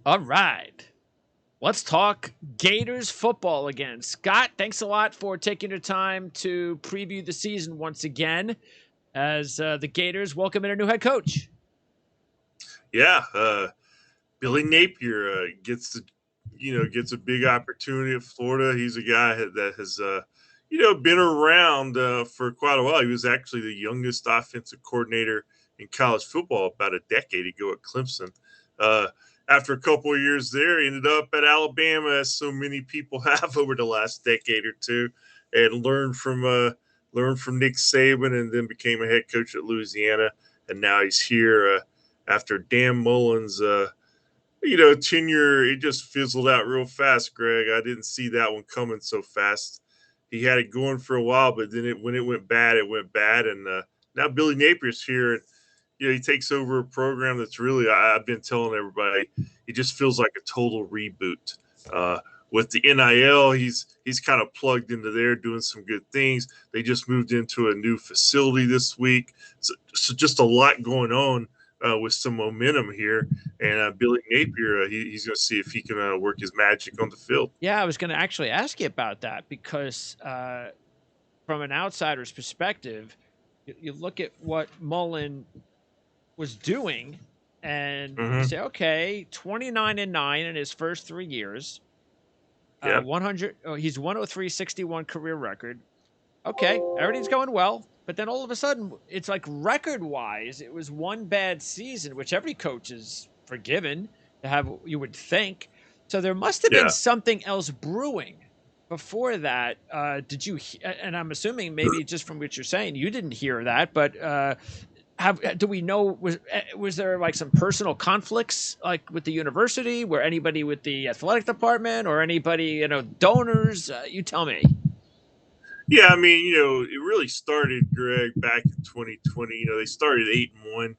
All right. Let's talk Gators football again. Scott, thanks a lot for taking your time to preview the season once again as the Gators welcome in a new head coach. Yeah, Billy Napier gets a big opportunity at Florida. He's a guy that has been around for quite a while. He was actually the youngest offensive coordinator in college football about a decade ago at Clemson. Uh, After a couple of years there, he ended up at Alabama, as so many people have over the last decade or two, and learned from Nick Saban, and then became a head coach at Louisiana, and now he's here after Dan Mullen's tenure. It just fizzled out real fast, Greg. I didn't see that one coming so fast. He had it going for a while, but then when it went bad, it went bad. And now Billy Napier's here, and he takes over a program that's really, I've been telling everybody, it just feels like a total reboot. With the NIL, he's kind of plugged into there, doing some good things. They just moved into a new facility this week, so just a lot going on with some momentum here. And Billy Napier, he's going to see if he can work his magic on the field. Yeah, I was going to actually ask you about that because from an outsider's perspective, you look at what Mullen was doing and you Mm-hmm. say, okay, 29-9 in his first 3 years, Yeah, 100, oh, he's 103-61 career record. Okay, everything's going well. But then all of a sudden, it's like record wise, it was one bad season, which every coach is forgiven to have, you would think. So there must have been yeah. something else brewing before that. Did you, and I'm assuming maybe just from what you're saying, you didn't hear that, but do we know, was there like some personal conflicts like with the university, where anybody with the athletic department or anybody, donors? You tell me. Yeah, I mean, it really started, Greg, back in 2020. They started 8-1,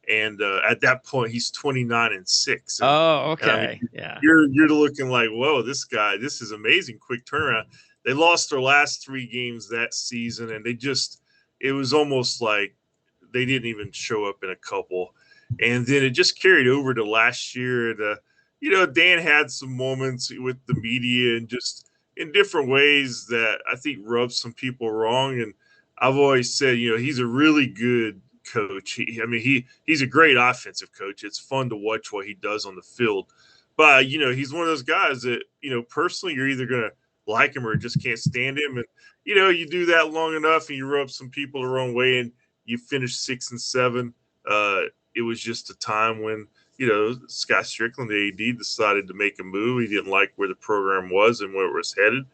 and at that point, he's 29-6, and Oh, I mean, okay. Yeah. you're looking like, whoa, this is amazing, quick turnaround. They lost their last three games that season, and it was almost like they didn't even show up in a couple, and then it just carried over to last year. And Dan had some moments with the media and just in different ways that I think rubbed some people wrong. And I've always said, he's a really good coach. He's a great offensive coach. It's fun to watch what he does on the field. But he's one of those guys that personally you're either gonna like him or just can't stand him. And you do that long enough and you rub some people the wrong way, and you finish 6-7. Uh, it was just a time when Scott Strickland, the AD, decided to make a move. He didn't like where the program was and where it was headed,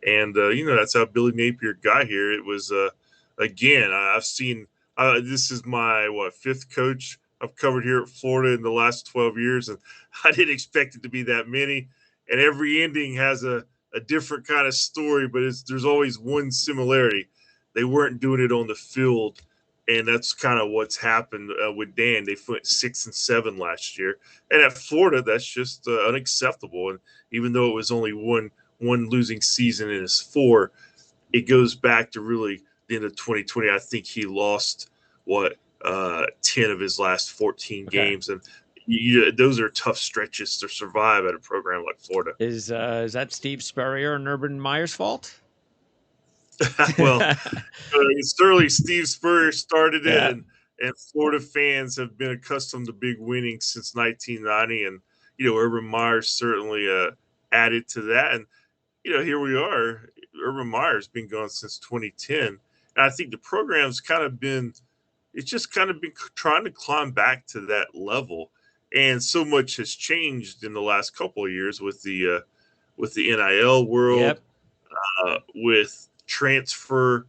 and that's how Billy Napier got here. It was again, I've seen. This is my fifth coach I've covered here at Florida in the last 12 years, and I didn't expect it to be that many. And every ending has a different kind of story, but there's always one similarity. They weren't doing it on the field, and that's kind of what's happened with Dan. They went 6-7 last year, and at Florida, that's just unacceptable. And even though it was only one losing season in his four, it goes back to really the end of 2020. I think he lost what 10 of his last 14 Okay. games, and those are tough stretches to survive at a program like Florida. Is that Steve Spurrier and Urban Meyer's fault? Well, certainly Steve Spurrier started it, Yeah. and Florida fans have been accustomed to big winnings since 1990, and Urban Meyer certainly added to that, and here we are. Urban Meyer's been gone since 2010, and I think the program's kind of been it's just kind of been trying to climb back to that level, and so much has changed in the last couple of years with the NIL world, Yep. with transfer,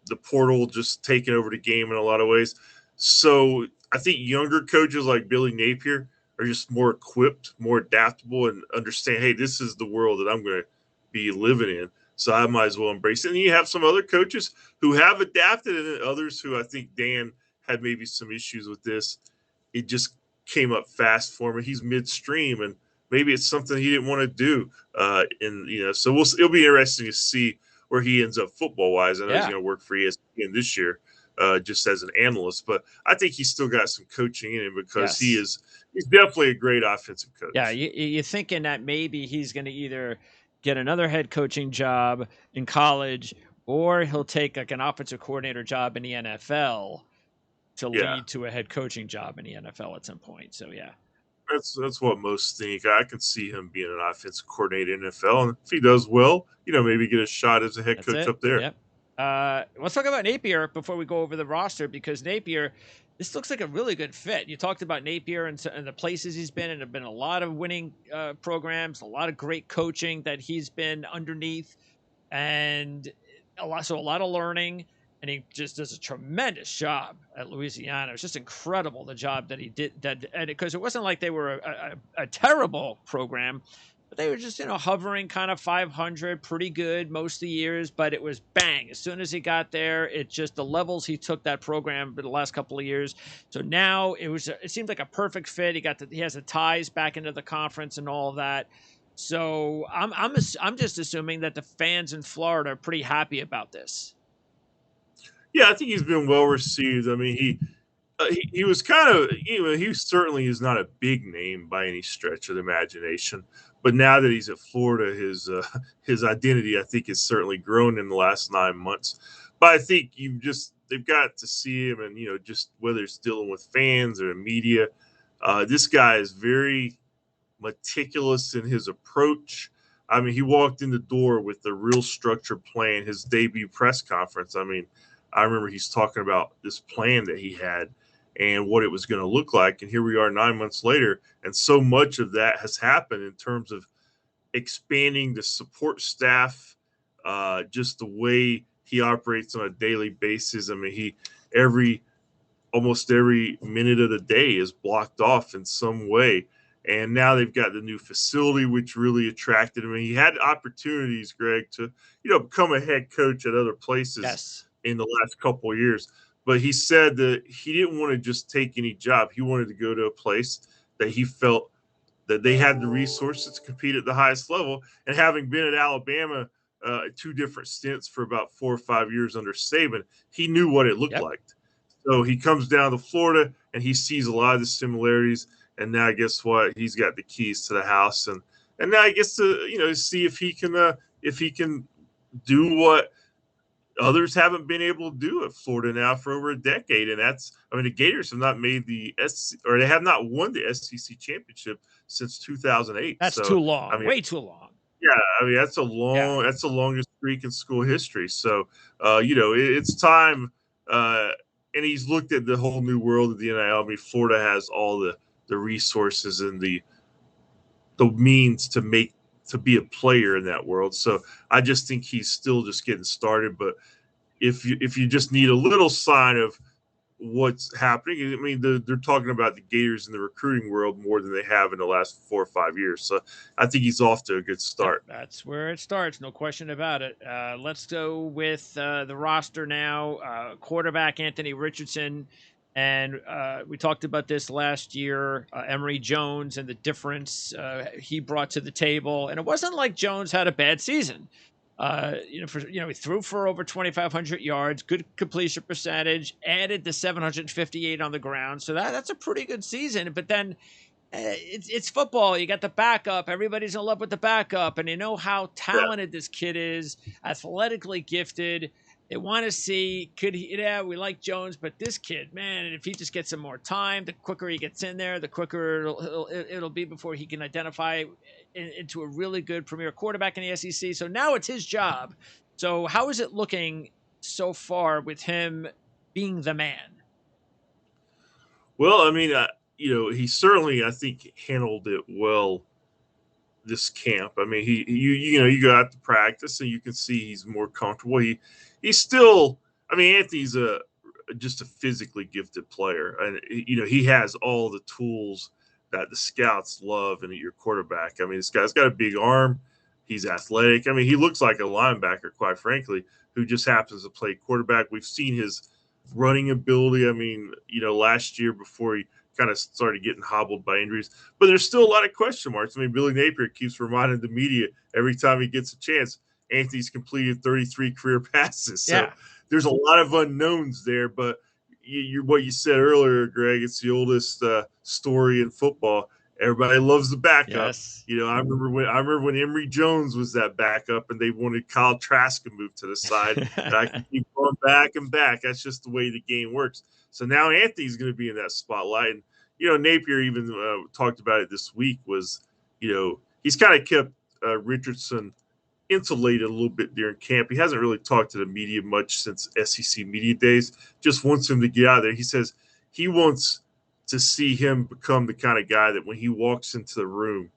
the portal just taking over the game in a lot of ways. So I think younger coaches like Billy Napier are just more equipped, more adaptable, and understand, hey, this is the world that I'm going to be living in. So I might as well embrace it. And you have some other coaches who have adapted, and others who I think Dan had maybe some issues with this. It just came up fast for him. He's midstream, and maybe it's something he didn't want to do. So it'll be interesting to see where he ends up football wise. I know he's Yeah. going to work for ESPN this year, just as an analyst. But I think he's still got some coaching in him because Yes. he's definitely a great offensive Yeah, coach. you're thinking that maybe he's going to either get another head coaching job in college, or he'll take like an offensive coordinator job in the NFL to Yeah, lead to a head coaching job in the NFL at some point. So yeah, that's what most think. I can see him being an offensive coordinator in the NFL, and if he does well, maybe get a shot as a head that's coach it. up there. Yep. Let's talk about Napier before we go over the roster, because Napier, this looks like a really good fit. You talked about Napier and the places he's been, and there have been a lot of winning programs, a lot of great coaching that he's been underneath, and a lot of learning. And he just does a tremendous job at Louisiana. It was just incredible the job that he did. And because it wasn't like they were a terrible program, but they were just hovering kind of 500, pretty good most of the years. But it was bang as soon as he got there. It just the levels he took that program for the last couple of years. So now it seemed like a perfect fit. He has the ties back into the conference and all of that. So I'm just assuming that the fans in Florida are pretty happy about this. Yeah, I think he's been well received. I mean, he was kind of he certainly is not a big name by any stretch of the imagination, but now that he's at Florida, his identity I think has certainly grown in the last 9 months. But I think they've got to see him, and just whether it's dealing with fans or media, this guy is very meticulous in his approach. I mean, he walked in the door with a real structured plan. His debut press conference, I mean, I remember he's talking about this plan that he had and what it was going to look like. And here we are 9 months later. And so much of that has happened in terms of expanding the support staff, just the way he operates on a daily basis. I mean, almost every minute of the day is blocked off in some way. And now they've got the new facility, which really attracted him. And he had opportunities, Greg, to become a head coach at other places Yes. in the last couple of years. But he said that he didn't want to just take any job. He wanted to go to a place that he felt that they had the resources to compete at the highest level. And having been at Alabama 2 different stints for about 4 or 5 years under Saban, he knew what it looked Yep. like. So he comes down to Florida and he sees a lot of the similarities. And now, guess what? He's got the keys to the house, and now he gets to see if he can do what others haven't been able to do at Florida now for over a decade. And the Gators have not made or they have not won the SEC championship since 2008. That's too So, I long. mean, Way too long. yeah, I mean Yeah. that's the longest streak in school history. So, it's time. And he's looked at the whole new world of the NIL. I mean, Florida has all the resources and the means to be a player in that world. So I just think he's still just getting started. But if you just need a little sign of what's happening, I mean, they're talking about the Gators in the recruiting world more than they have in the last 4 or 5 years. So I think he's off to a good Yep, start. that's where it starts. No question about it. Let's go with the roster now. Quarterback Anthony Richardson. And we talked about this last year, Emory Jones and the difference he brought to the table. And it wasn't like Jones had a bad season. He threw for over 2,500 yards, good completion percentage, added the 758 on the ground. So that's a pretty good season. But then it's football. You got the backup. Everybody's in love with the backup, and you know how Yeah. talented this kid is, athletically gifted. They want to see, could he? Yeah, we like Jones, but this kid, man, if he just gets some more time, the quicker he gets in there, the quicker it'll be before he can identify into a really good premier quarterback in the SEC. So now it's his job. So how is it looking so far with him being the man? Well, I mean, he certainly, I think, handled it well this camp. I mean, you go out to practice and you can see he's more comfortable. He's still, I mean, Anthony's just a physically gifted player, and he has all the tools that the scouts love in your quarterback. I mean, this guy's got a big arm. He's athletic. I mean, he looks like a linebacker, quite frankly, who just happens to play quarterback. We've seen his running ability. I mean, last year before he kind of started getting hobbled by injuries, but there's still a lot of question marks. I mean, Billy Napier keeps reminding the media every time he gets a chance. Anthony's completed 33 career passes. So Yeah. there's a lot of unknowns there. But what you said earlier, Greg, it's the oldest story in football. Everybody loves the backup. Yes. I remember when Emory Jones was that backup, and they wanted Kyle Trask to move to the side. And I can keep going back and back. That's just the way the game works. So now Anthony's going to be in that spotlight. And Napier even talked about it this week. He's kind of kept Richardson insulated a little bit during camp. He hasn't really talked to the media much since SEC media days. Just wants him to get out of there. He says he wants to see him become the kind of guy that when he walks into the room,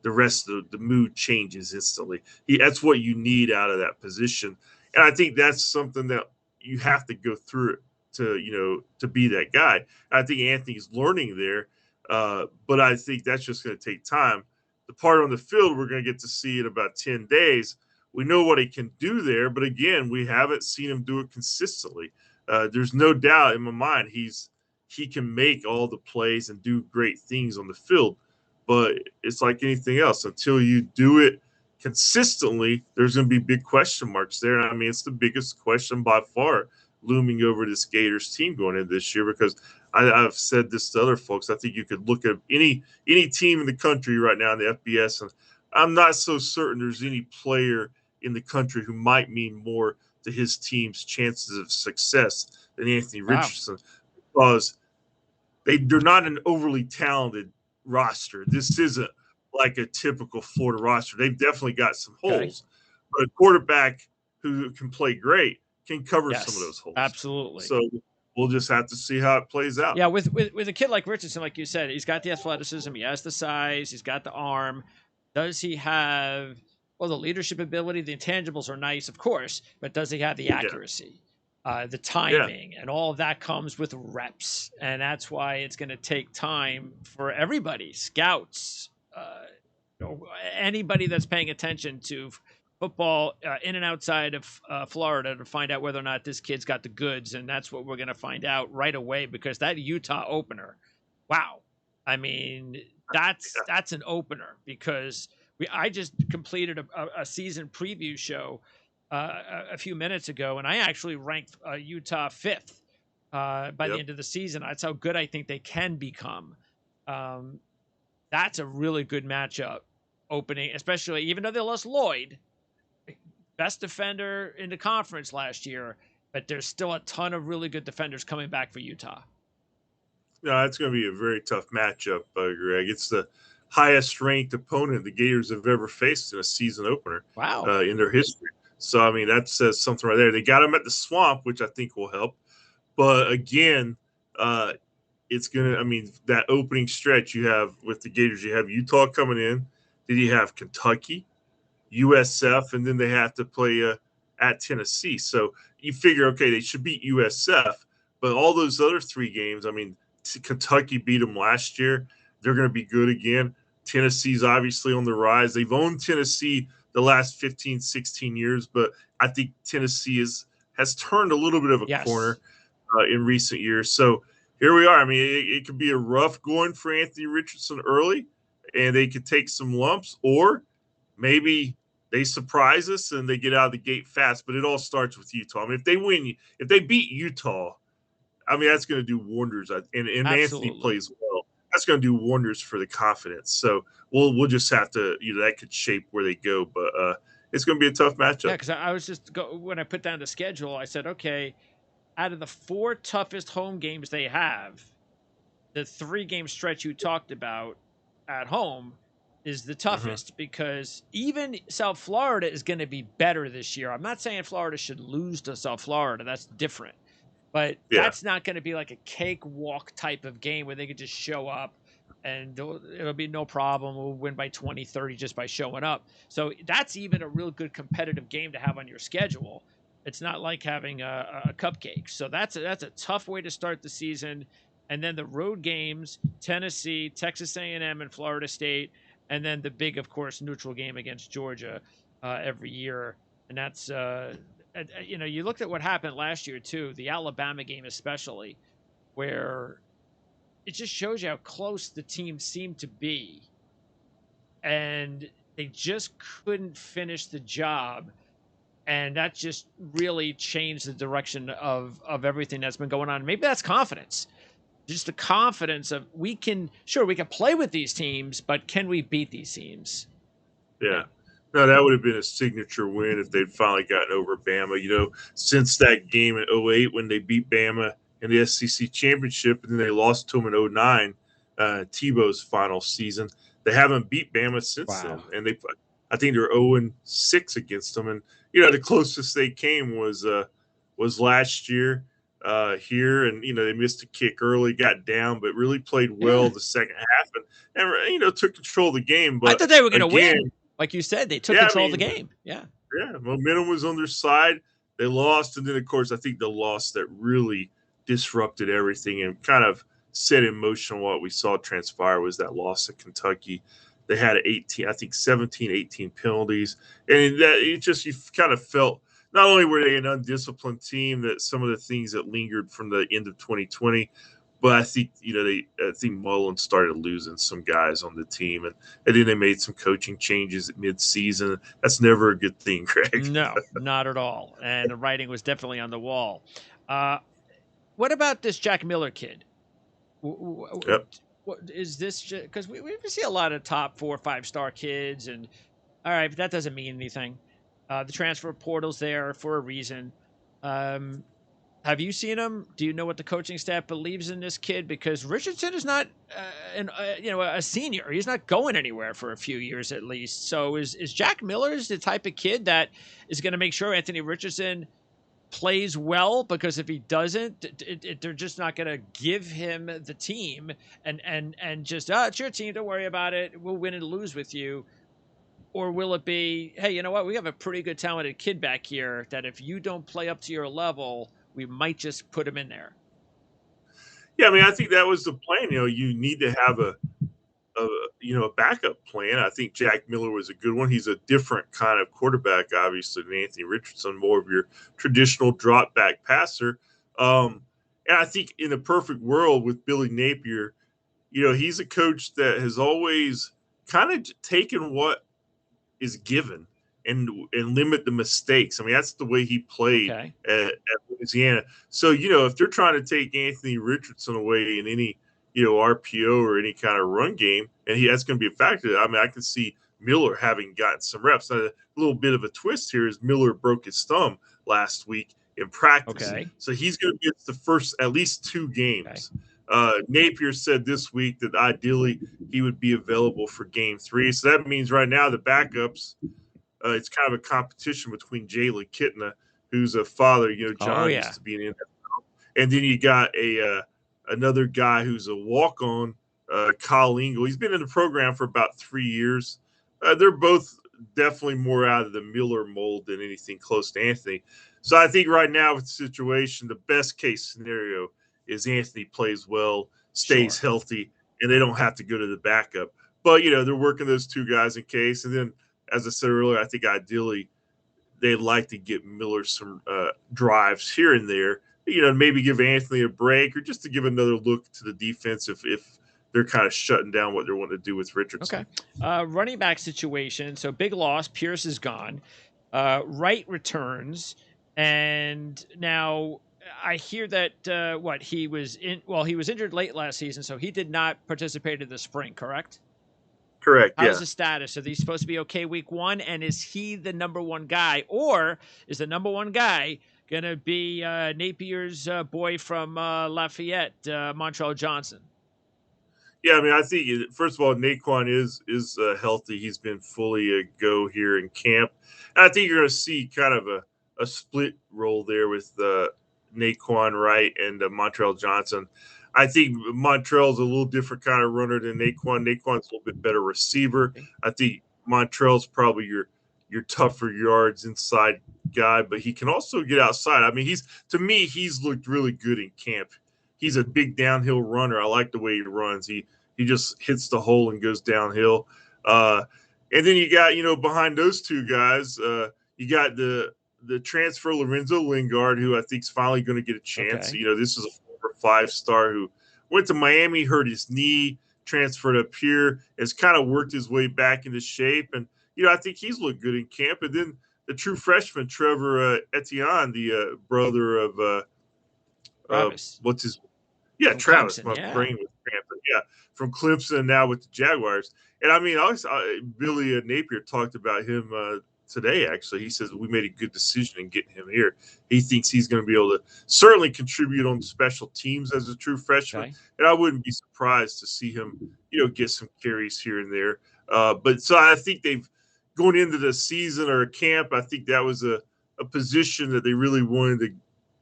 the rest of the mood changes instantly. That's what you need out of that position. And I think that's something that you have to go through it to be that guy. I think Anthony's learning there, but I think that's just going to take time. The part on the field we're going to get to see in about 10 days. We know what he can do there, but again, we haven't seen him do it consistently. There's no doubt in my mind he can make all the plays and do great things on the field, but it's like anything else. Until you do it consistently, there's going to be big question marks there. I mean, it's the biggest question by far looming over this Gators team going into this year, because I've said this to other folks. I think you could look at any team in the country right now in the FBS, and I'm not so certain there's any player in the country who might mean more to his team's chances of success than Anthony Wow. Richardson, because they're not an overly talented roster. This isn't like a typical Florida roster. They've definitely got some Okay. holes, but a quarterback who can play great can cover some of Yes. those holes. Absolutely. So we'll just have to see how it plays out. Yeah, with a kid like Richardson, like you said, he's got the athleticism, he has the size, he's got the arm. Does he have the leadership ability? The intangibles are nice, of course, but does he have the accuracy, the timing, and all of that comes with reps, and that's why it's going to take time for everybody, scouts, anybody that's paying attention to football in and outside of Florida, to find out whether or not this kid's got the goods. And that's what we're going to find out right away, because that Utah opener, wow. I mean, that's an opener, because I just completed a season preview show a few minutes ago, and I actually ranked Utah 5th by the end of the season. That's how good I think they can become. That's a really good matchup opening, especially even though they lost Lloyd, best defender in the conference last year, but there's still a ton of really good defenders coming back for Utah. No, it's going to be a very tough matchup, Greg. It's the highest ranked opponent the Gators have ever faced in a season opener. Wow. In their history. So, I mean, that says something right there. They got them at the Swamp, which I think will help. But again, it's going to, I mean, that opening stretch you have with the Gators, you have Utah coming in, then you have Kentucky, USF, and then they have to play at Tennessee. So you figure, okay, they should beat USF, but all those other 3 games, I mean, Kentucky beat them last year. They're going to be good again. Tennessee's obviously on the rise. They've owned Tennessee the last 15, 16 years, but I think Tennessee has turned a little bit of a corner in recent years. So here we are. I mean, it could be a rough going for Anthony Richardson early, and they could take some lumps, or maybe they surprise us and they get out of the gate fast. But it all starts with Utah. I mean, if they beat Utah, I mean, that's going to do wonders. And Anthony plays well. That's going to do wonders for the confidence. So we'll just have to, that could shape where they go. But it's going to be a tough matchup. Yeah, because I was when I put down the schedule, I said, okay, out of the 4 toughest home games they have, the 3-game stretch you talked about at home is the toughest, because even South Florida is going to be better this year. I'm not saying Florida should lose to South Florida. That's different. But that's not going to be like a cakewalk type of game where they could just show up and it'll be no problem. We'll win by 20, 30 just by showing up. So that's even a real good competitive game to have on your schedule. It's not like having a cupcake. So that's a tough way to start the season. And then the road games, Tennessee, Texas A&M, and Florida State. And then the big, of course, neutral game against Georgia every year. And that's you looked at what happened last year too, the Alabama game especially, where it just shows you how close the team seemed to be, and they just couldn't finish the job. and that just really changed the direction of everything that's been going on. Maybe that's confidence, just the confidence of we can play with these teams, but can we beat these teams? Yeah. No, that would have been a signature win if they'd finally gotten over Bama. Since that game in '08 when they beat Bama in the SEC championship, and then they lost to them in '09, Tebow's final season, they haven't beat Bama since Wow. then. And I think they're 0-6 against them. And the closest they came was last year here, and they missed a kick early, got down, but really played well Yeah. the second half, and took control of the game. I But thought they were going to again, win. Like you said, they took yeah, I control of the mean, game. Yeah. yeah, momentum was on their side. They lost, and then of course I think the loss that really disrupted everything and kind of set in motion what we saw transpire was that loss at Kentucky. They had 18, I think 17, 18 penalties, and that you kind of felt not only were they an undisciplined team, that some of the things that lingered from the end of 2020. But I think I think Mullen started losing some guys on the team, and then they made some coaching changes at mid-season. That's never a good thing, Greg. No, not at all. And the writing was definitely on the wall. Uh, what about this Jack Miller kid? Yep. What is this? Because we see a lot of top 4 or 5-star kids, and all right, but that doesn't mean anything. The transfer portal's there for a reason. Um, have you seen him? Do you know what the coaching staff believes in this kid? Because Richardson is not, a senior. He's not going anywhere for a few years at least. So is Jack Miller's the type of kid that is going to make sure Anthony Richardson plays well? Because if he doesn't, they're just not going to give him the team and just it's your team. Don't worry about it. We'll win and lose with you. Or will it be, hey, you know what? We have a pretty good talented kid back here that if you don't play up to your level, we might just put him in there. Yeah, I mean, I think that was the plan. You need to have a backup plan. I think Jack Miller was a good one. He's a different kind of quarterback, obviously, than Anthony Richardson, more of your traditional drop back passer. And I think in a perfect world with Billy Napier, he's a coach that has always kind of taken what is given and limit the mistakes. I mean, that's the way he played at Louisiana. So, if they're trying to take Anthony Richardson away in any, RPO or any kind of run game, and that's going to be a factor. I mean, I can see Miller having gotten some reps. Now, a little bit of a twist here is Miller broke his thumb last week in practice. Okay. So he's going to get the first at least 2 games. Napier said this week that ideally he would be available for game 3. So that means right now the backups, it's kind of a competition between Jalen Kitna, who's a father. John used to be in NFL, and then you got another guy who's a walk-on, Kyle Engel. He's been in the program for about 3 years. They're both definitely more out of the Miller mold than anything close to Anthony. So I think right now with the situation, the best case scenario is Anthony plays well, stays healthy, and they don't have to go to the backup. But, they're working those 2 guys in case. And then, as I said earlier, I think ideally they'd like to get Miller some drives here and there, maybe give Anthony a break or just to give another look to the defense if they're kind of shutting down what they want to do with Richardson. Okay. Running back situation. So big loss. Pierce is gone. Wright returns. And now I hear that he was injured late last season, so he did not participate in the spring, correct? Correct. How's the status? Are these supposed to be okay week 1? And is he the number 1 guy, or is the number 1 guy going to be Napier's boy from Lafayette, Montreal Johnson? Yeah, I mean, I think first of all, Naquan is healthy. He's been fully a go here in camp, and I think you're going to see kind of a split role there with Naquan Wright and Montreal Johnson. I think Montreal's a little different kind of runner than Naquan. Naquan's a little bit better receiver. I think Montreal's probably your tougher yards inside guy, but he can also get outside. I mean, he's looked really good in camp. He's a big downhill runner. I like the way he runs. He just hits the hole and goes downhill. And then you got, behind those 2 guys, you got the transfer Lorenzo Lingard, who I think is finally going to get a chance. Okay. This is a 5-star who went to Miami, hurt his knee, transferred up here, has kind of worked his way back into shape. And, I think he's looked good in camp. And then the true freshman Trevor Etienne, the brother of Travis what's his from Travis. Clemson. My Yeah. brain was cramping. Yeah, from Clemson now with the Jaguars. And I mean, Billy Napier talked about him today. Actually, he says we made a good decision in getting him here. He thinks he's going to be able to certainly contribute on special teams as a true freshman, Okay. and I wouldn't be surprised to see him, get some carries here and there. But so I think they've going into the season or camp. I think that was a position that they really wanted to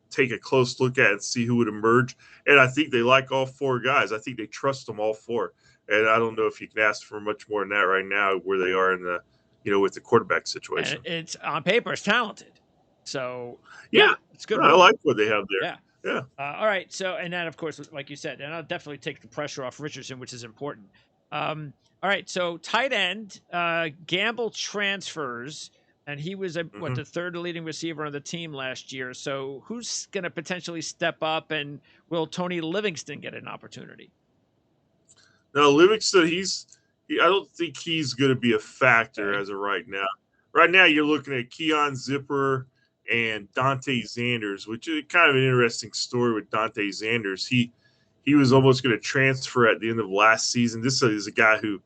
take a close look at and see who would emerge. And I think they like all four guys. I think they trust them all four. And I don't know if you can ask for much more than that right now, where they are in the, with the quarterback situation. And it's on paper, it's talented. So Yeah, it's good I work. like what they have there. Yeah. Yeah. All right. So, and then of course, like you said, and I'll definitely take the pressure off Richardson, which is important. All right. So tight end, Gamble transfers, and he was the third leading receiver on the team last year. So who's going to potentially step up, and will Tony Livingston get an opportunity? No, Livingston, I don't think he's going to be a factor Okay. as of right now. Right now, you're looking at Keon Zipper and Dante Zanders, which is kind of an interesting story with Dante Zanders. He was almost going to transfer at the end of last season. This is a guy who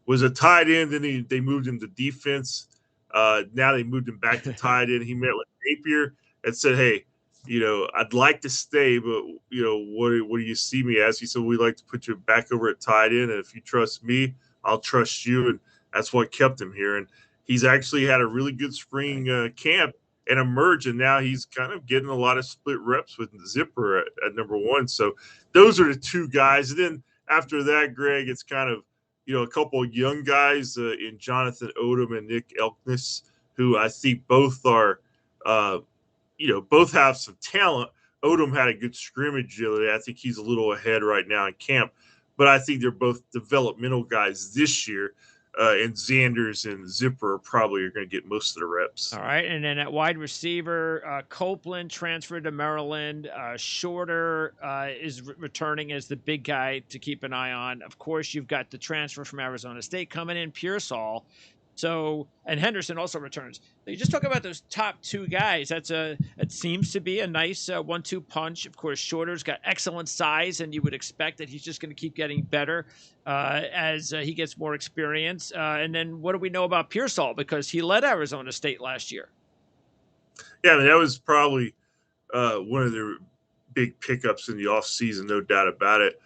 was a tight end, and they moved him to defense. Now they moved him back to tight end. He met with Napier and said, "Hey, I'd like to stay, but what do you see me as?" He said, "We'd like to put you back over at tight end, and if you trust me, I'll trust you." And that's what kept him here. And he's actually had a really good spring camp and emerged, and now he's kind of getting a lot of split reps with Zipper at number one. So those are the two guys. And then after that, Greg, it's kind of a couple of young guys in Jonathan Odom and Nick Elkness, who I think both are. Both have some talent. Odom had a good scrimmage the other day. I think he's a little ahead right now in camp, but I think they're both developmental guys this year. And Zanders and Zipper probably are going to get most of the reps. All right, and then at wide receiver, Copeland transferred to Maryland. Shorter is returning as the big guy to keep an eye on. Of course, you've got the transfer from Arizona State coming in, Pearsall. So, and Henderson also returns. So you just talk about those top two guys. It seems to be a nice 1-2 punch. Of course, Shorter's got excellent size, and you would expect that he's just going to keep getting better as he gets more experience. And then what do we know about Pearsall? Because he led Arizona State last year. Yeah, I mean, that was probably one of their big pickups in the offseason, no doubt about it.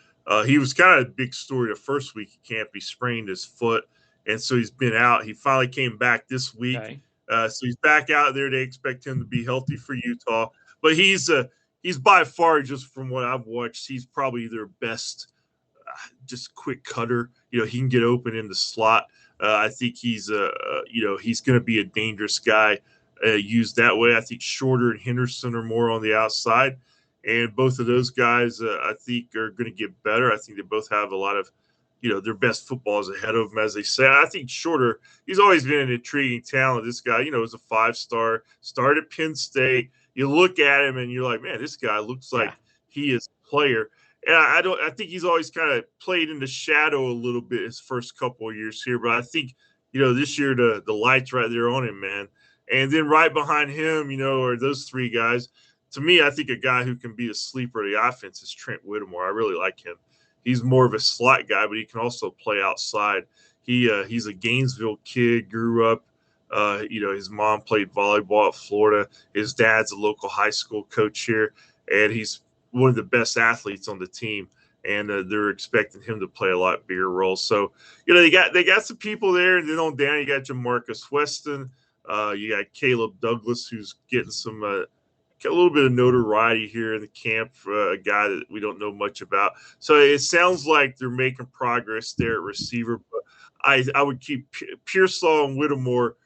He was kind of a big story the first week of camp. He sprained his foot, and so he's been out. He finally came back this week. Okay. So he's back out there. They expect him to be healthy for Utah. But he's by far, just from what I've watched, he's probably their best just quick cutter. He can get open in the slot. I think he's going to be a dangerous guy used that way. I think Shorter and Henderson are more on the outside. And both of those guys, I think, are going to get better. I think they both have a lot of their best footballs ahead of them, as they say. I think Shorter, he's always been an intriguing talent. This guy, is a 5-star, started at Penn State. You look at him and you're like, man, this guy looks like he is a player. And I think he's always kind of played in the shadow a little bit his first couple of years here. But I think, this year the light's right there on him, man. And then right behind him, are those three guys. To me, I think a guy who can be a sleeper of the offense is Trent Whittemore. I really like him. He's more of a slot guy, but he can also play outside. He's a Gainesville kid, grew up. His mom played volleyball at Florida. His dad's a local high school coach here, and he's one of the best athletes on the team. And they're expecting him to play a lot bigger role. So, they got some people there, and then on down you got Jamarcus Weston. You got Caleb Douglas, who's getting a little bit of notoriety here in the camp for a guy that we don't know much about. So it sounds like they're making progress there at receiver. But I would keep Pearsall and Whittemore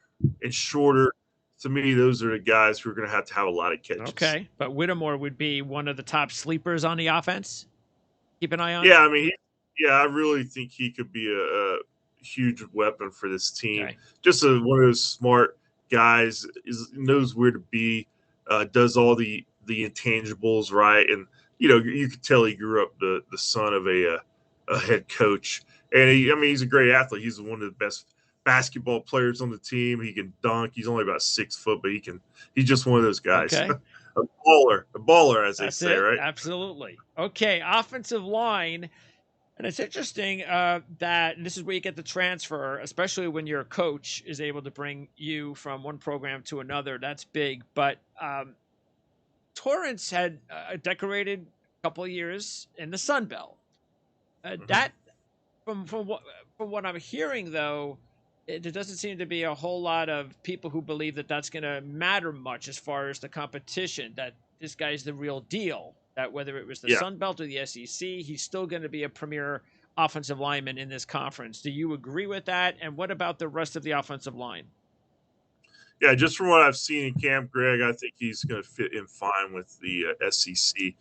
and Shorter. To me, those are the guys who are going to have a lot of catches. Okay, but Whittemore would be one of the top sleepers on the offense. Keep an eye on. Yeah, I mean, I really think he could be a huge weapon for this team. Okay. Just one of those smart guys, knows where to be. Does all the intangibles right, and you could tell he grew up the son of a head coach, and he's a great athlete. He's one of the best basketball players on the team. He can dunk. He's only about 6 foot, but he's just one of those guys. Okay. A baller, as they That's say, it. right? Absolutely. Okay. Offensive line. And it's interesting that this is where you get the transfer, especially when your coach is able to bring you from one program to another. That's big. But Torrance had decorated a couple of years in the Sun Belt. Mm-hmm. That, from what I'm hearing, though, there doesn't seem to be a whole lot of people who believe that that's going to matter much as far as the competition. That this guy's the real deal. That whether it was the Yeah. Sun Belt or the SEC, he's still going to be a premier offensive lineman in this conference. Do you agree with that? And what about the rest of the offensive line? Yeah, just from what I've seen in camp, Greg, I think he's going to fit in fine with the SEC.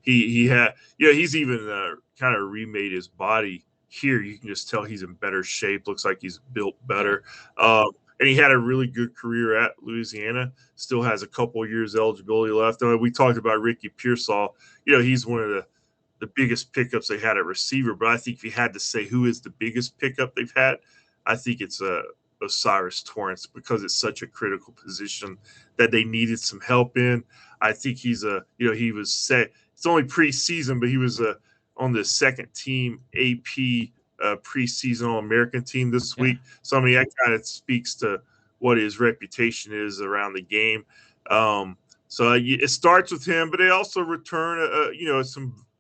He had, he's even kind of remade his body here. You can just tell he's in better shape. Looks like he's built better. And he had a really good career at Louisiana. Still has a couple years eligibility left. We talked about Ricky Pearsall. He's one of the biggest pickups they had at receiver. But I think if you had to say who is the biggest pickup they've had, I think it's Osiris Torrance, because it's such a critical position that they needed some help in. I think he was set. It's only preseason, but he was on the second team AP preseason All-American team this week. So, I mean, that kind of speaks to what his reputation is around the game. So it starts with him, but they also return,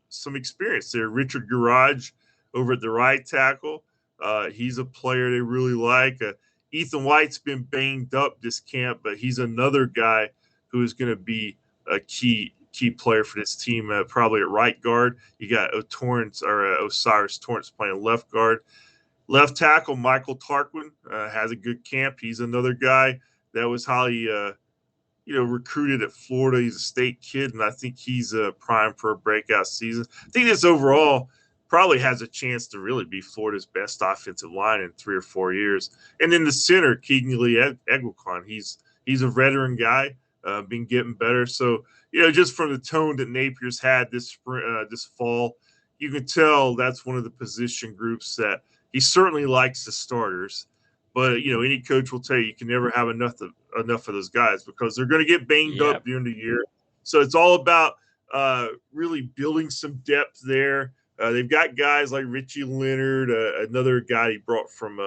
some experience there. Richard Garage over at the right tackle. He's a player they really like. Ethan White's been banged up this camp, but he's another guy who is going to be a key player for this team, probably at right guard. You got Osiris Torrance playing left guard. Left tackle Michael Tarquin has a good camp. He's another guy that was highly recruited at Florida. He's a state kid, and I think he's primed for a breakout season. I think this overall probably has a chance to really be Florida's best offensive line in 3 or 4 years. And then the center, Keegan Lee Egwakon, he's a veteran guy, been getting better. So, just from the tone that Napier's had this fall, you can tell that's one of the position groups that he certainly likes the starters. But, any coach will tell you can never have enough of those guys because they're going to get banged up during the year. So it's all about really building some depth there. They've got guys like Richie Leonard, another guy he brought from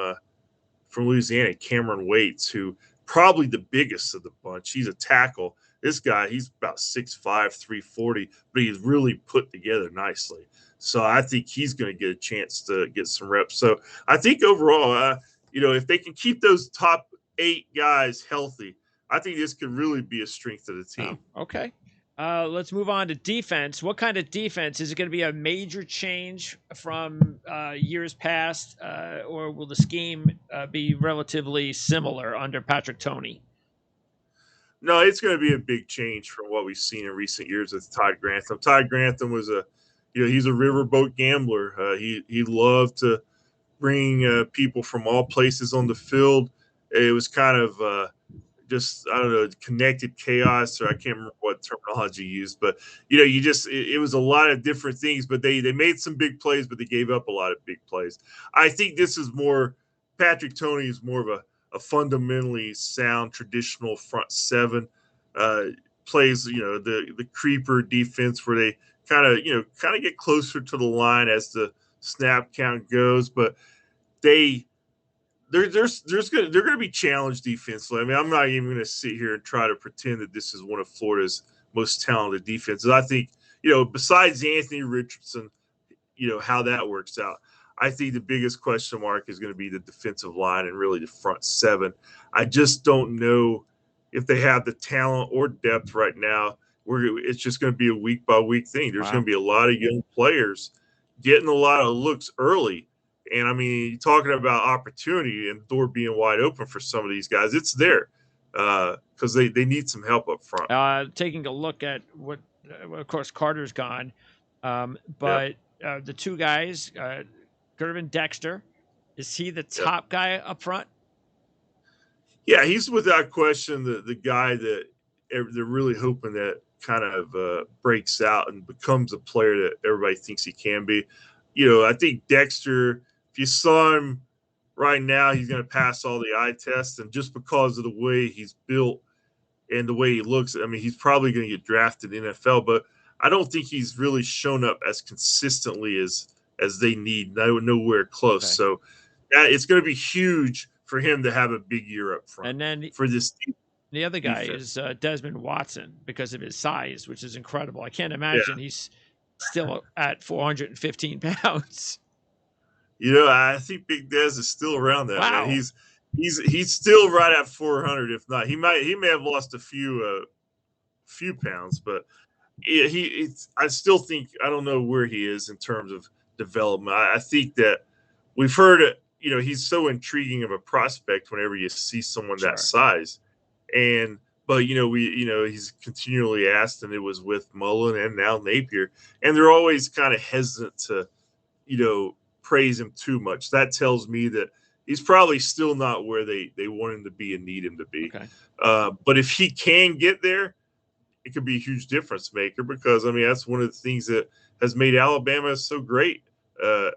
Louisiana, Cameron Waits, who probably the biggest of the bunch. He's a tackle. This guy, he's about 6'5", 340, but he's really put together nicely. So I think he's going to get a chance to get some reps. So I think overall, if they can keep those top 8 guys healthy, I think this could really be a strength of the team. Oh, okay. Let's move on to defense. What kind of defense? Is it going to be a major change from years past, or will the scheme be relatively similar under Patrick Toney? No, it's going to be a big change from what we've seen in recent years with Todd Grantham. Todd Grantham was he's a riverboat gambler. He loved to bring people from all places on the field. It was kind of just, I don't know, connected chaos, or I can't remember what terminology used, but it was a lot of different things, but they made some big plays, but they gave up a lot of big plays. I think this is more, Patrick Toney is more of a fundamentally sound traditional front seven, plays, the creeper defense where they kind of get closer to the line as the snap count goes, but they're going to be challenged defensively. I mean, I'm not even going to sit here and try to pretend that this is one of Florida's most talented defenses. I think, besides Anthony Richardson, how that works out, I think the biggest question mark is going to be the defensive line and really the front seven. I just don't know if they have the talent or depth right now. It's just going to be a week by week thing. There's going to be a lot of young players getting a lot of looks early. And I mean, talking about opportunity and the door being wide open for some of these guys, it's there because they need some help up front. Taking a look at what, of course, Carter's gone, but the two guys, Gervin Dexter, is he the top guy up front? Yeah, he's without question the guy that they're really hoping that kind of breaks out and becomes a player that everybody thinks he can be. I think Dexter, if you saw him right now he's going to pass all the eye tests, and just because of the way he's built and the way he looks, I mean, he's probably going to get drafted in the NFL. But I don't think he's really shown up as consistently as they need. Nowhere close. Okay. So it's going to be huge for him to have a big year up front And then for this the other guy defense. is Desmond Watson because of his size, which is incredible. I can't Yeah. imagine he's still at 415 pounds. I think Big Dez is still around that, man. Wow. He's still right at 400, if not. He may have lost a few pounds, but I still think I don't know where he is in terms of development. I think that we've heard it. He's so intriguing of a prospect whenever you see someone that Sure. size, and but he's continually asked, and it was with Mullen and now Napier, and they're always kind of hesitant to praise him too much. That tells me that he's probably still not where they want him to be and need him to be. Okay. But if he can get there, it could be a huge difference maker, because I mean that's one of the things that has made Alabama so great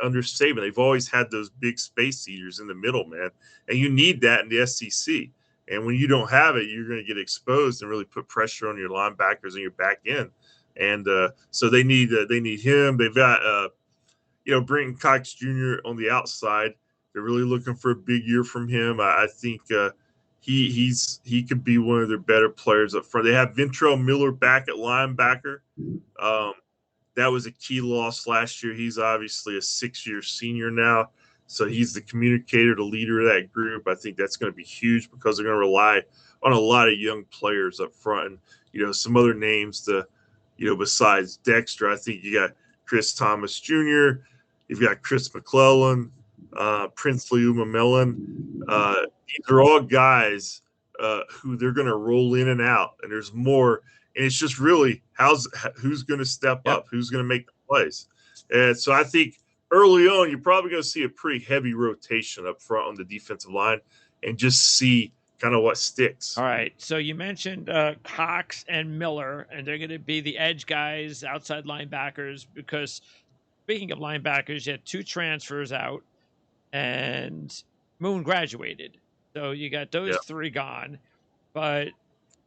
under Saban. They've always had those big space eaters in the middle, man, and you need that in the SEC. And when you don't have it, you're going to get exposed and really put pressure on your linebackers and your back end. And so they need him. They've got Brenton Cox Jr. on the outside. They're really looking for a big year from him. I think he could be one of their better players up front. They have Ventrell Miller back at linebacker. That was a key loss last year. He's obviously a 6-year senior now, so he's the communicator, the leader of that group. I think that's going to be huge because they're going to rely on a lot of young players up front. And some other names besides Dexter. I think you got Chris Thomas Jr. You've got Chris McClellan, Princely Umamelon. These are all guys who they're going to roll in and out, and there's more. And it's just really who's going to step up, who's going to make the plays. And so I think early on, you're probably going to see a pretty heavy rotation up front on the defensive line and just see kind of what sticks. All right. So you mentioned Cox and Miller, and they're going to be the edge guys, outside linebackers, because speaking of linebackers, you had 2 transfers out, and Moon graduated. So you got those 3 gone. But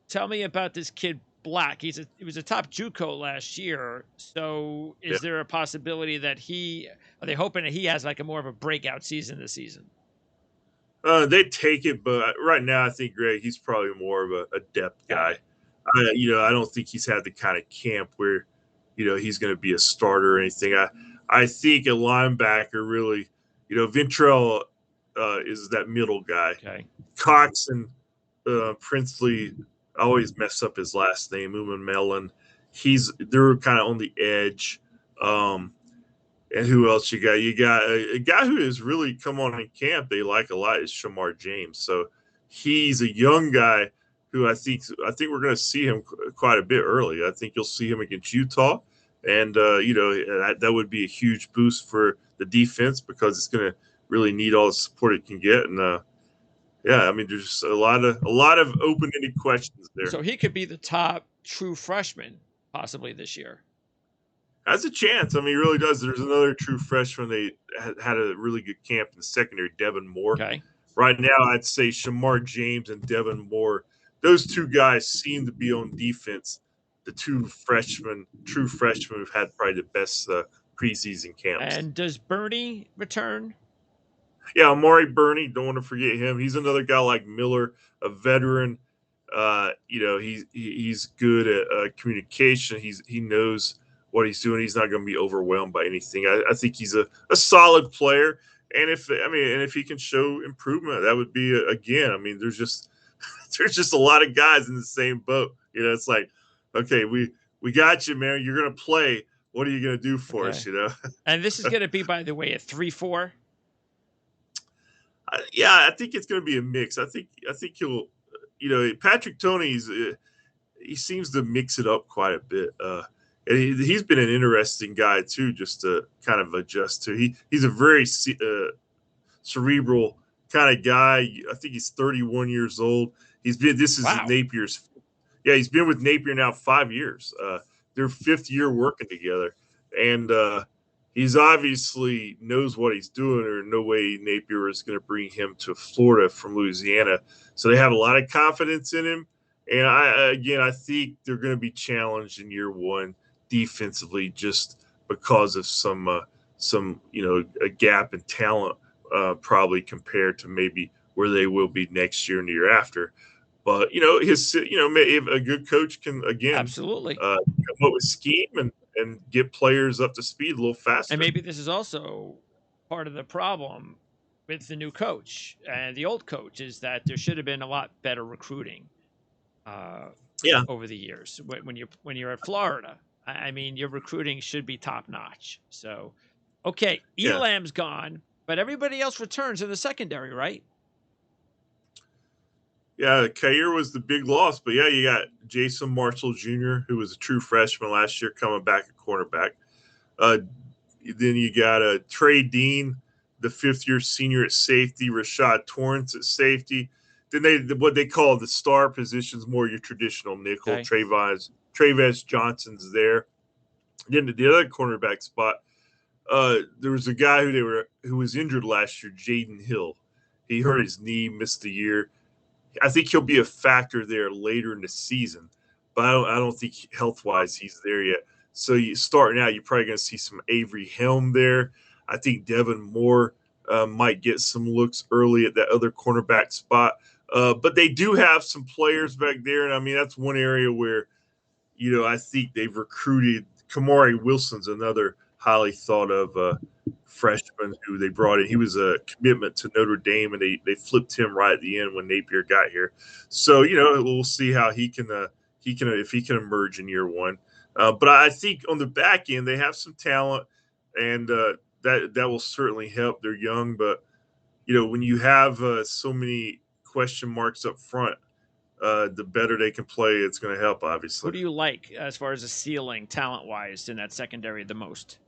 tell me about this kid Black. He was a top JUCO last year. So is there a possibility that are they hoping that he has like a more of a breakout season this season? They take it, but right now I think Greg, he's probably more of a depth guy. I don't think he's had the kind of camp where he's going to be a starter or anything. I think a linebacker really, Ventrell is that middle guy. Okay. Cox and Princely, I always mess up his last name, Uman they're kind of on the edge. And who else you got? You got a guy who has really come on in camp they like a lot is Shamar James. So he's a young guy who I think we're going to see him quite a bit early. I think you'll see him against Utah, and that would be a huge boost for the defense because it's going to really need all the support it can get. And I mean, there's a lot of open-ended questions there. So he could be the top true freshman possibly this year. Has a chance. I mean, he really does. There's another true freshman. They had a really good camp in the secondary, Devin Moore. Okay. Right now, I'd say Shamar James and Devin Moore. Those 2 guys seem to be on defense. The 2 true freshmen, who've had probably the best preseason camps. And does Bernie return? Yeah, Amari Burney. Don't want to forget him. He's another guy like Miller, a veteran. He's good at communication. He knows what he's doing. He's not going to be overwhelmed by anything. I think he's a solid player. And if he can show improvement, that would be again. I mean, there's just a lot of guys in the same boat. It's like, okay, we got you, man. You're going to play. What are you going to do for us? And this is going to be, by the way, a 3-4. I think it's going to be a mix. I think he'll, Patrick Toney's he seems to mix it up quite a bit. And he's been an interesting guy too, just to kind of adjust to. He's a very cerebral kind of guy. I think he's 31 years old. This is Napier's. Yeah, he's been with Napier now 5 years. Their 5th year working together, and he's obviously knows what he's doing. Or no way Napier is going to bring him to Florida from Louisiana. So they have a lot of confidence in him. And I think they're going to be challenged in year one defensively just because of some a gap in talent, probably compared to maybe where they will be next year and the year after. But if a good coach can again Absolutely. come up with scheme and get players up to speed a little And faster. maybe this is also part of the problem with the new coach and the old coach is that there should have been a lot better recruiting uh, Yeah, over the years. When you're at Florida, I mean, your recruiting should be top notch. So, okay, yeah, Elam's gone, but everybody else returns in the secondary, right? yeah. Kair was the big loss, but yeah, you got Jason Marshall Jr., who was a true freshman last year, coming back at cornerback. Uh, then you got Trey Dean, the fifth-year senior at safety, Rashad Torrance at safety. Then what they call the star positions, more your traditional nickel. Okay. Travis Johnson's there. Then the other cornerback spot, there was a guy who was injured last year, Jaden Hill. He hurt his knee, missed the year. I think he'll be a factor there later in the season, but I don't think health wise he's there yet. So you starting out, you're probably going to see some Avery Helm there. I think Devin Moore might get some looks early at that other cornerback spot. But they do have some players back there, and I mean that's one area where I think they've recruited. Kamari Wilson's another highly thought of freshman who they brought in. He was a commitment to Notre Dame, and they flipped him right at the end when Napier got here. So we'll see how he can if he can emerge in year one. But I think on the back end they have some talent, and that will certainly help. They're young, but when you have so many question marks up front, the better they can play, it's going to help, Who obviously. do you like as far as a ceiling talent wise in that secondary the most?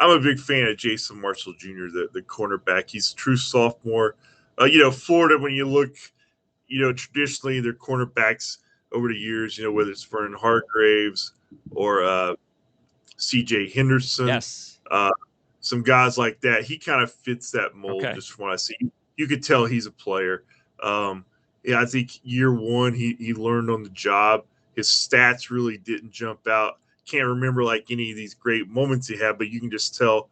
I'm a big fan of Jason Marshall Jr., the cornerback. He's a true sophomore. Florida, when you look, traditionally their cornerbacks over the years, whether it's Vernon Hargraves or CJ Henderson, Yes. uh, some guys like that, he kind of fits that mold Okay. just from what I see. You could tell he's a player. Yeah, I think year one, he learned on the job. His stats really didn't jump out. Can't remember like any of these great moments he had, but you can just tell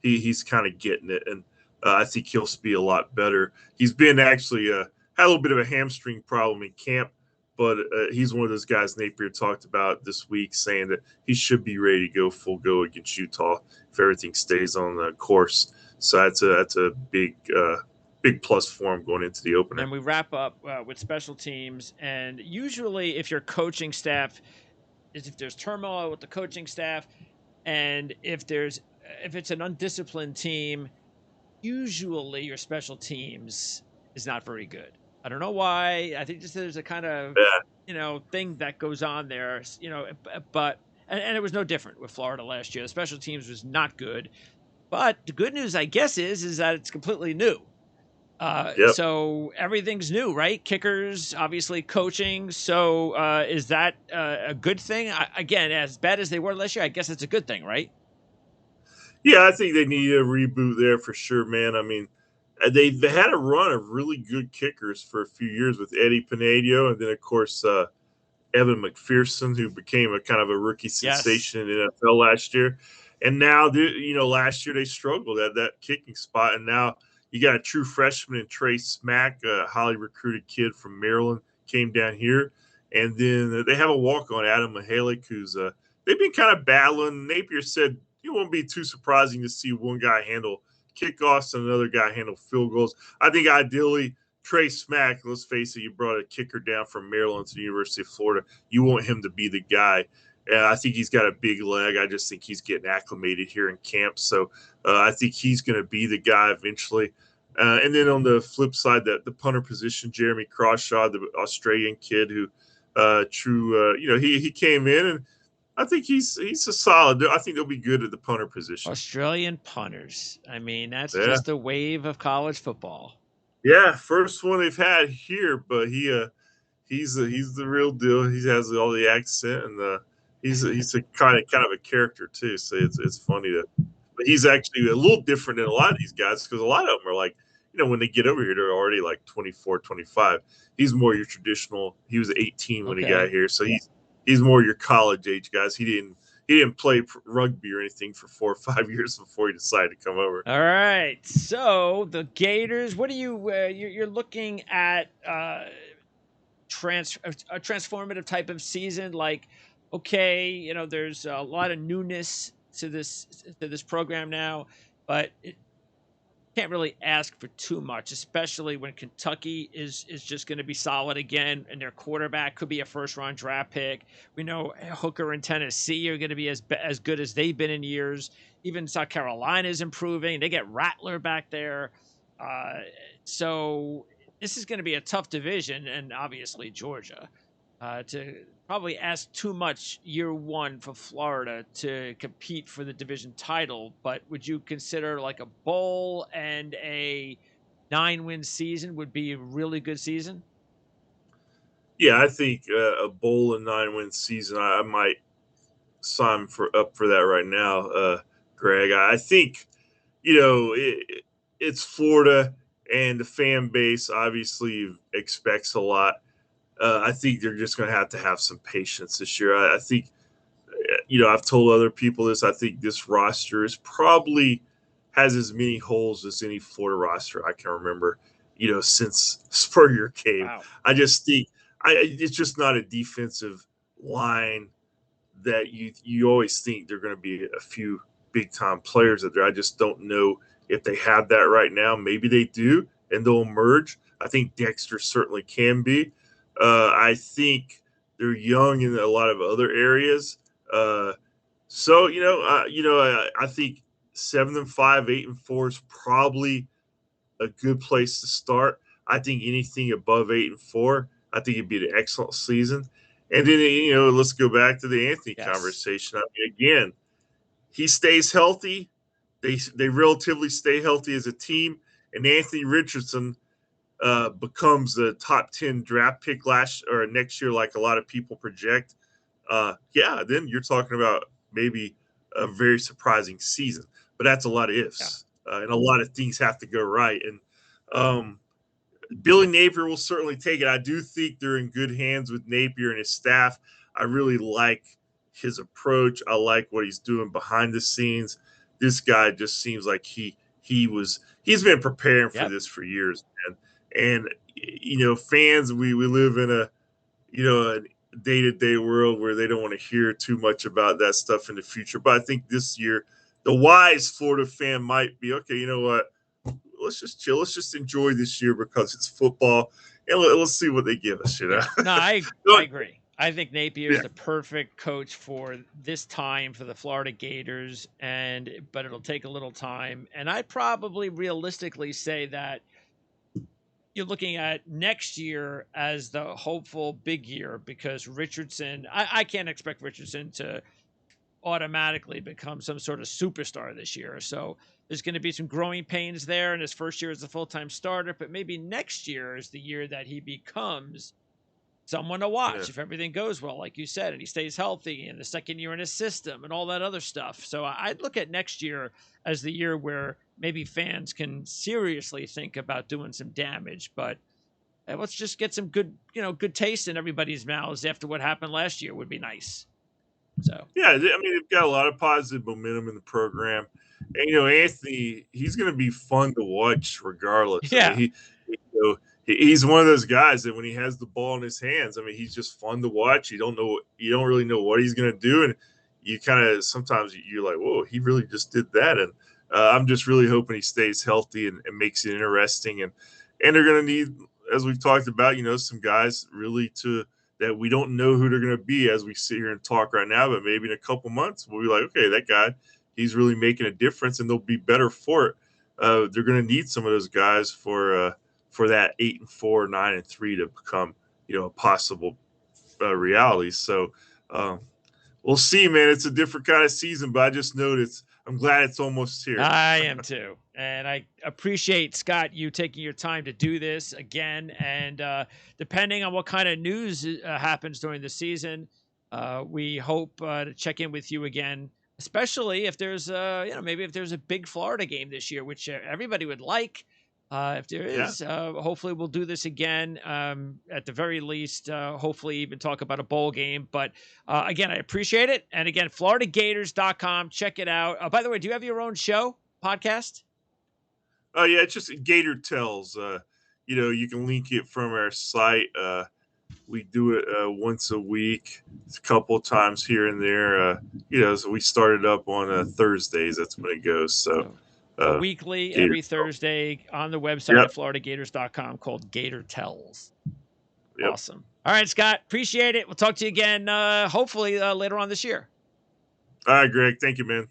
he's kind of getting it, and I think he'll be a lot better. He's been actually had a little bit of a hamstring problem in camp, but he's one of those guys Napier talked about this week, saying that he should be ready to go full go against Utah if everything stays on the course. So that's a big plus for him going into the And opener. we wrap up with special teams. And usually, if your coaching staff if there's turmoil with the coaching staff, and if it's an undisciplined team, usually your special teams is not very good. I don't know why. I think just there's a kind of Yeah, thing that goes on there. But and it was no different with Florida last year. The special teams was not good. But the good news, I guess, is that it's completely new. yep. So everything's new, right? Kickers, obviously, coaching. So is that a good thing? Again, as bad as they were last year, I guess it's a good thing, right? Yeah, I think they need a reboot there for sure, man. I mean, they had a run of really good kickers for a few years with Eddie Pinedo, and then of course Evan McPherson, who became a kind of a rookie Yes. sensation in the NFL last year. And now, last year they struggled at that kicking spot, and now you got a true freshman in Trey Smack, a highly recruited kid from Maryland, came down here, and then they have a walk-on, Adam Mahalik, who's they've been kind of battling. Napier said it won't be too surprising to see one guy handle kickoffs and another guy handle field goals. I think ideally Trey Smack, let's face it, you brought a kicker down from Maryland to the University of Florida. You want him to be the guy. And I think he's got a big leg. I just think he's getting acclimated here in camp. So I think he's going to be the guy eventually. And then on the flip side, the punter position, Jeremy Crawshaw, the Australian kid who he came in, and I think he's a solid. I think they'll be good at the punter position. Australian punters. I mean, that's Yeah. just the wave of college football. Yeah, first one they've had here, but he's the real deal. He has all the accent, and he's a kind of a character too. So it's funny to But he's actually a little different than a lot of these guys because a lot of them are like, when they get over here, they're already like 24, 25. He's more your traditional. He was 18 when he got Okay. here, so he's more your college age guys. He didn't play rugby or anything for 4 or 5 years before he decided to come over. All right. So the Gators, what are you're looking at a transformative type of season? Like, okay, there's a lot of newness to this program now, but can't really ask for too much, especially when Kentucky is just going to be solid again, and their quarterback could be a first-round draft pick. We know Hooker and Tennessee are going to be as good as they've been in years. Even South Carolina is improving. They get Rattler back there, uh, so this is going to be a tough division, and obviously Georgia. To probably ask too much year one for Florida to compete for the division title, but would you consider like a bowl and a 9-win season would be a really good season? Yeah, I think a bowl and 9-win season. I might sign for that right now, Greg. I think it's Florida, and the fan base obviously expects a lot. I think they're just going to have some patience this year. I think, I've told other people this. I think this roster is probably has as many holes as any Florida roster I can remember, since Spurrier came. Wow. I just think it's just not a defensive line that you always think they're going to be a few big time players that there. I just don't know if they have that right now. Maybe they do, and they'll emerge. I think Dexter certainly can be. I think they're young in a lot of other areas. So I think 7-5, 8-4 is probably a good place to start. I think anything above 8-4, I think it'd be an excellent season. And then let's go back to the Anthony Yes. conversation. I mean, again, he stays healthy. They relatively stay healthy as a team, and Anthony Richardson becomes the top 10 draft pick last or next year, like a lot of people project. Yeah, then you're talking about maybe a very surprising season. But that's a lot of Yeah. ifs, and a lot of things have to go right. And um, Billy Napier will certainly take it. I do think they're in good hands with Napier and his staff. I really like his approach. I like what he's doing behind the scenes. This guy just seems like he's been preparing for Yep. this for years, man. And fans, we live in a day-to-day world where they don't want to hear too much about that stuff in the future. But I think this year, the wise Florida fan might be okay. You know what? Let's just chill. Let's just enjoy this year because it's football, and let's see what they give us. Yeah. No, I agree. I think Napier is Yeah, the perfect coach for this time for the Florida Gators, but it'll take a little time. And I probably realistically say that you're looking at next year as the hopeful big year because Richardson, I can't expect Richardson to automatically become some sort of superstar this year. So there's going to be some growing pains there in his first year as a full time starter, but maybe next year is the year that he becomes someone to yeah. watch if everything goes well, like you said, and he stays healthy in the second year in his system and all that other stuff. So I'd look at next year as the year where maybe fans can seriously think about doing some damage. But let's just get some good taste in everybody's mouths after what happened last year would be nice. So Yeah, I mean, they've got a lot of positive momentum in the program, and Anthony, he's going to be fun to watch regardless. I mean, yeah, he's one of those guys that when he has the ball in his hands, I mean, he's just fun to watch. You don't really know what he's going to do, and you kind of sometimes you're like, whoa, he really just did that. And I'm just really hoping he stays healthy and makes it interesting. And they're going to need, as we've talked about, some guys really to that we don't know who they're going to be as we sit here and talk right now, but maybe in a couple months we'll be like, okay, that guy, he's really making a difference, and they'll be better for it. They're going to need some of those guys for that 8-4, 9-3 to become a possible reality. So we'll see, man. It's a different kind of season, but I just noticed. I'm glad it's almost here. I am too. And I appreciate, Scott, you taking your time to do this again. And depending on what kind of news happens during the season, we hope to check in with you again especially if there's maybe if there's a big Florida game this year, which everybody would like. If there Yeah. is, hopefully we'll do this again. At the very least, hopefully even talk about a bowl game. But again, I appreciate it. And again, FloridaGators.com. Check it out. By the way, do you have your own show podcast? Oh yeah, it's just Gator Tells. You can link it from our site. We do it once a week, a couple times here and there. So we started up on Thursdays. That's when it goes. So weekly, Gator every Tells. Thursday on the website Yep. at FloridaGators.com called Gator Tells. Yep. Awesome. All right, Scott. Appreciate it. We'll talk to you again, hopefully later on this year. All right, Greg. Thank you, man.